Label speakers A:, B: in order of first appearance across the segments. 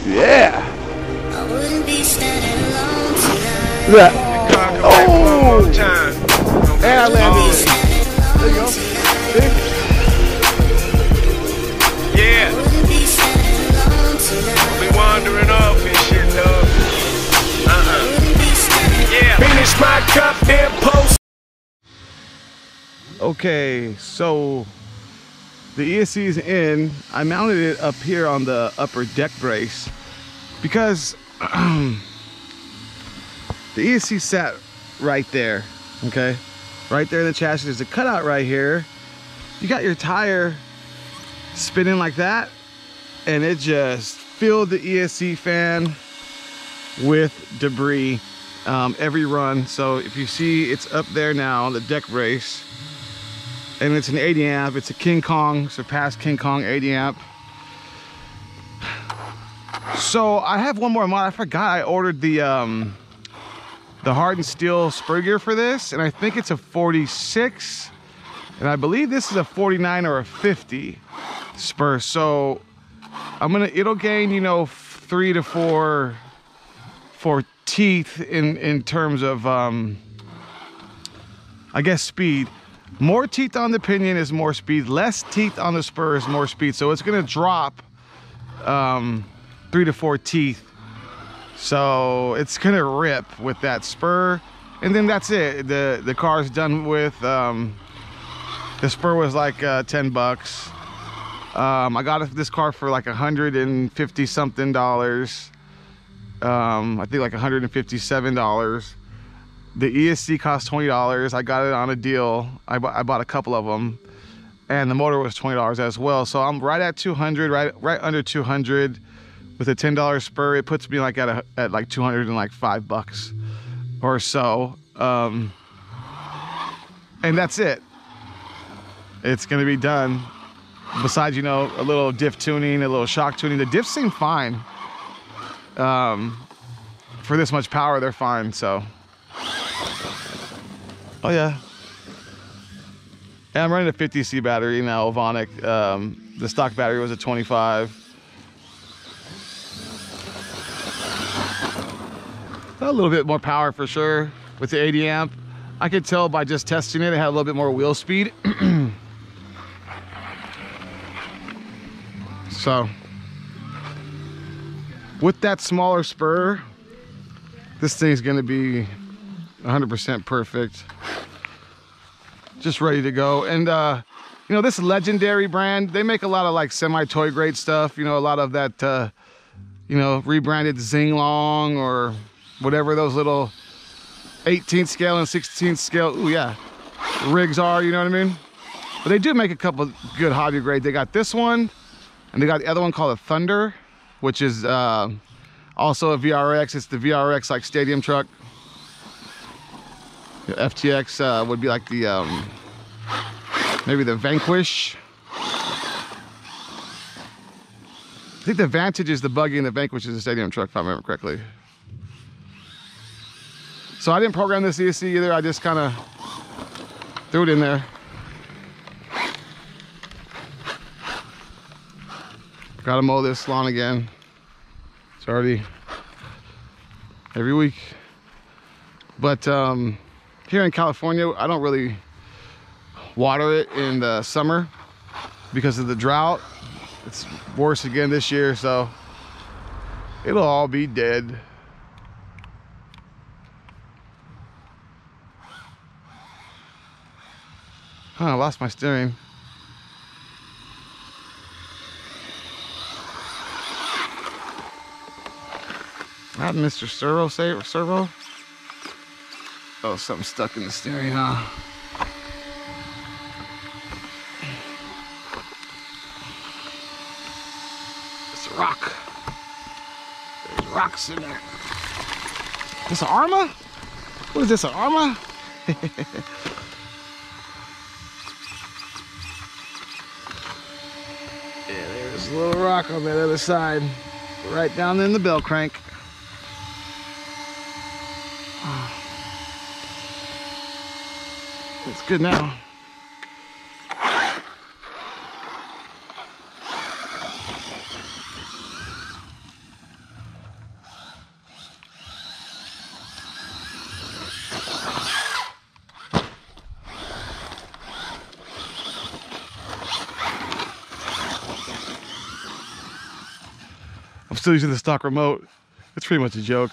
A: Yeah.
B: I wouldn't be standing alone tonight.
A: Look at that.
C: Oh!
A: And I landed it. There you go. See?
C: Yeah.
B: Wouldn't be standing alone tonight.
C: Be wandering off and shit, dog.
B: Wouldn't be standing.
C: Yeah. Finish my cup and post.
A: Okay, so the ESC is in. I mounted it up here on the upper deck brace because the ESC sat right there, okay? Right there in the chassis, there's a cutout right here. You got your tire spinning like that, and it just filled the ESC fan with debris every run. So if you see, it's up there now, the deck brace, and it's an 80 amp. It's a King Kong, surpassed King Kong 80 amp. So I have one more mod. I forgot I ordered the hardened steel spur gear for this, and I think it's a 46, and I believe this is a 49 or a 50 spur. So it'll gain, you know, 3 to 4 teeth in terms of I guess speed. More teeth on the pinion is more speed, less teeth on the spur is more speed. So it's gonna drop 3 to 4 teeth. So it's gonna rip with that spur, and then that's it. The car's done with. The spur was like 10 bucks. I got this car for like $150 something. I think like $157. The ESC cost $20. I got it on a deal. I bought a couple of them, and the motor was $20 as well. So I'm right at 200, right under 200. With a $10 spur, it puts me like at like 205 bucks or so, and that's it. It's gonna be done. Besides, you know, a little diff tuning, a little shock tuning. The diffs seem fine. For this much power, they're fine. So, oh yeah. And I'm running a 50C battery now, Ovonic. The stock battery was a 25. A little bit more power for sure with the 80 amp. I could tell by just testing it, it had a little bit more wheel speed. So with that smaller spur, this thing's gonna be 100% perfect. Just ready to go. And you know, this Laegendary brand, they make a lot of like semi-toy grade stuff. You know, a lot of that, you know, rebranded Zing Long or whatever those little 18th scale and 16th scale, ooh yeah, rigs are, you know what I mean? But they do make a couple good hobby grade. They got this one, and they got the other one called a Thunder, which is also a VRX. It's the VRX like stadium truck. The FTX would be like the, maybe the Vanquish. I think the Vantage is the buggy and the Vanquish is the stadium truck, if I remember correctly. So I didn't program this ESC either. I just kind of threw it in there. Gotta mow this lawn again. It's already every week. But here in California, I don't really water it in the summer because of the drought. It's worse again this year, so it'll all be dead. Huh, I lost my steering. Not Mr. Servo? Oh, something stuck in the steering, huh? It's a rock. There's rocks in there. This an Arma? What is this, an Arma? Yeah, there's a little rock on that other side. Right down in the bell crank. It's good now. still using the stock remote. It's pretty much a joke.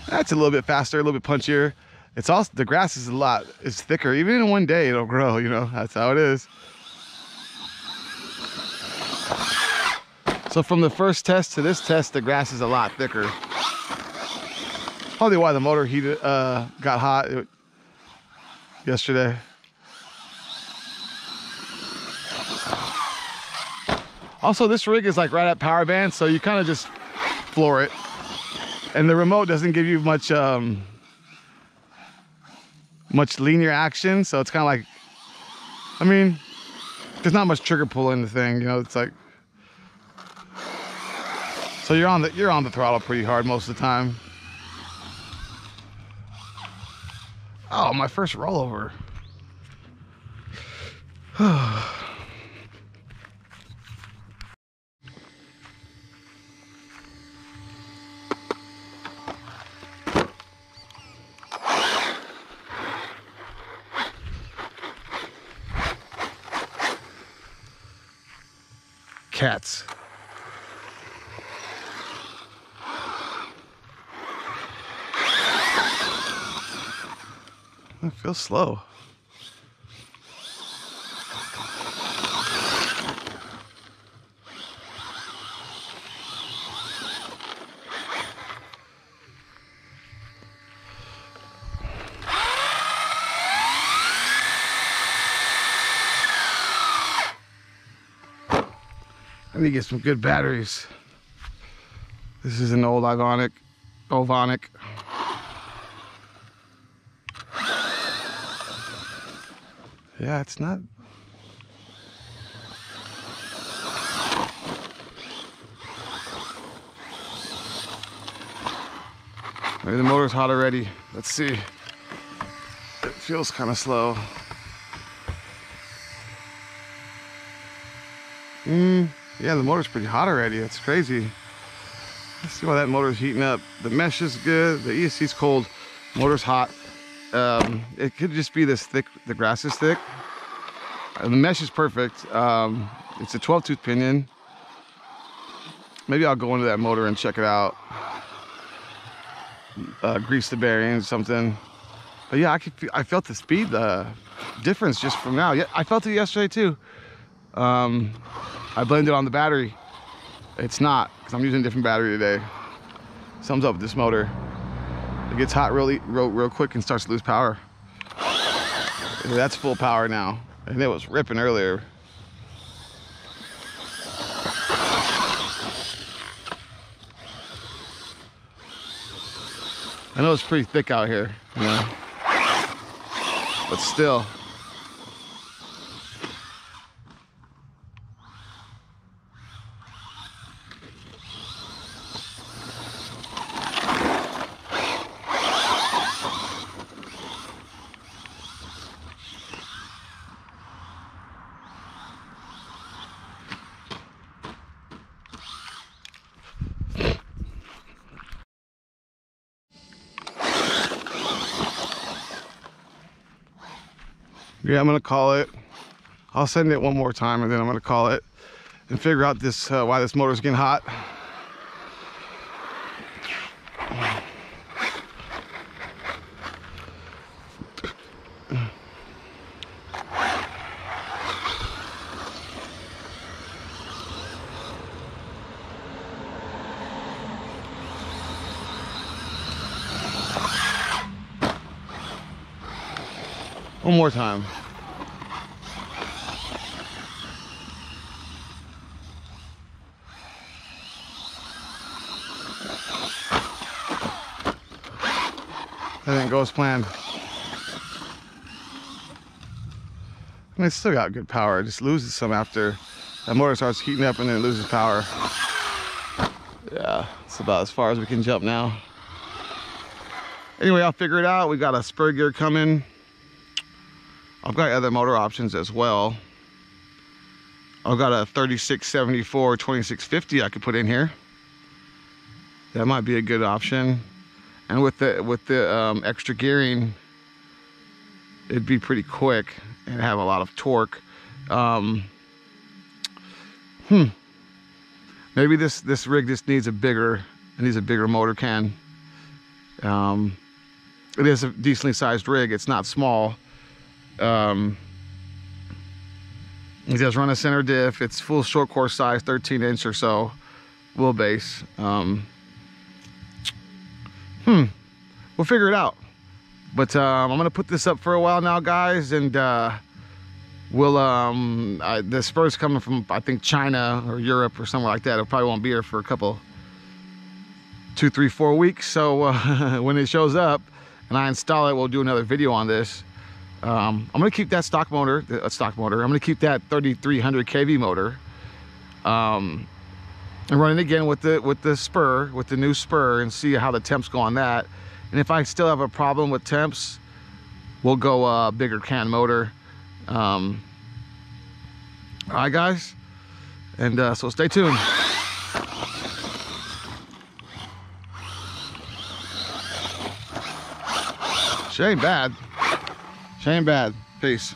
A: That's a little bit faster, a little bit punchier. It's also, the grass is it's thicker. Even in one day, it'll grow, you know, that's how it is. So from the first test to this test, the grass is a lot thicker. Probably why the motor heated, got hot yesterday. Also, this rig is like right at power band, so you kind of just floor it. And the remote doesn't give you much much linear action, so it's kind of like, I mean, there's not much trigger pull in the thing, you know. It's like, so you're on the throttle pretty hard most of the time. Oh, my first rollover. Cats. It feels slow. I need to get some good batteries. This is an old Ovonic. Yeah, it's not. Maybe the motor's hot already. Let's see. It feels kind of slow. Yeah, the motor's pretty hot already. That's crazy. Let's see why that motor's heating up. The mesh is good. The ESC's cold. Motor's hot. It could just be this thick. The grass is thick. The mesh is perfect. It's a 12-tooth pinion. Maybe I'll go into that motor and check it out. Grease the bearings or something. But yeah, I felt the speed difference just from now. Yeah, I felt it yesterday too. I blamed it on the battery. It's not, because I'm using a different battery today. Something's up with this motor. It gets hot real quick and starts to lose power. That's full power now. And it was ripping earlier. I know it's pretty thick out here, you know, but still. Yeah, I'm gonna call it. I'll send it one more time and then I'm gonna call it and figure out this why this motor's getting hot. One more time. That didn't go as planned. I mean, it's still got good power. It just loses some after that motor starts heating up and then it loses power. Yeah, it's about as far as we can jump now. Anyway, I'll figure it out. We got a spur gear coming. I've got other motor options as well. I've got a 3674 2650 I could put in here. That might be a good option. And with the extra gearing, it'd be pretty quick and have a lot of torque. Maybe this rig just needs a bigger motor can. It is a decently sized rig. It's not small. It does run a center diff. It's full short course size, 13-inch or so wheelbase. We'll figure it out. But I'm gonna put this up for a while now, guys, and we'll the spur's coming from, I think, China or Europe or somewhere like that. It probably won't be here for a couple, 2, 3, 4 weeks. So when it shows up and I install it, we'll do another video on this. I'm gonna keep that stock motor. I'm gonna keep that 3300 kV motor, and run it again with the spur, with the new spur, and see how the temps go on that. And if I still have a problem with temps, we'll go bigger can motor. All right, guys, and so stay tuned. She ain't bad. She ain't bad. Peace.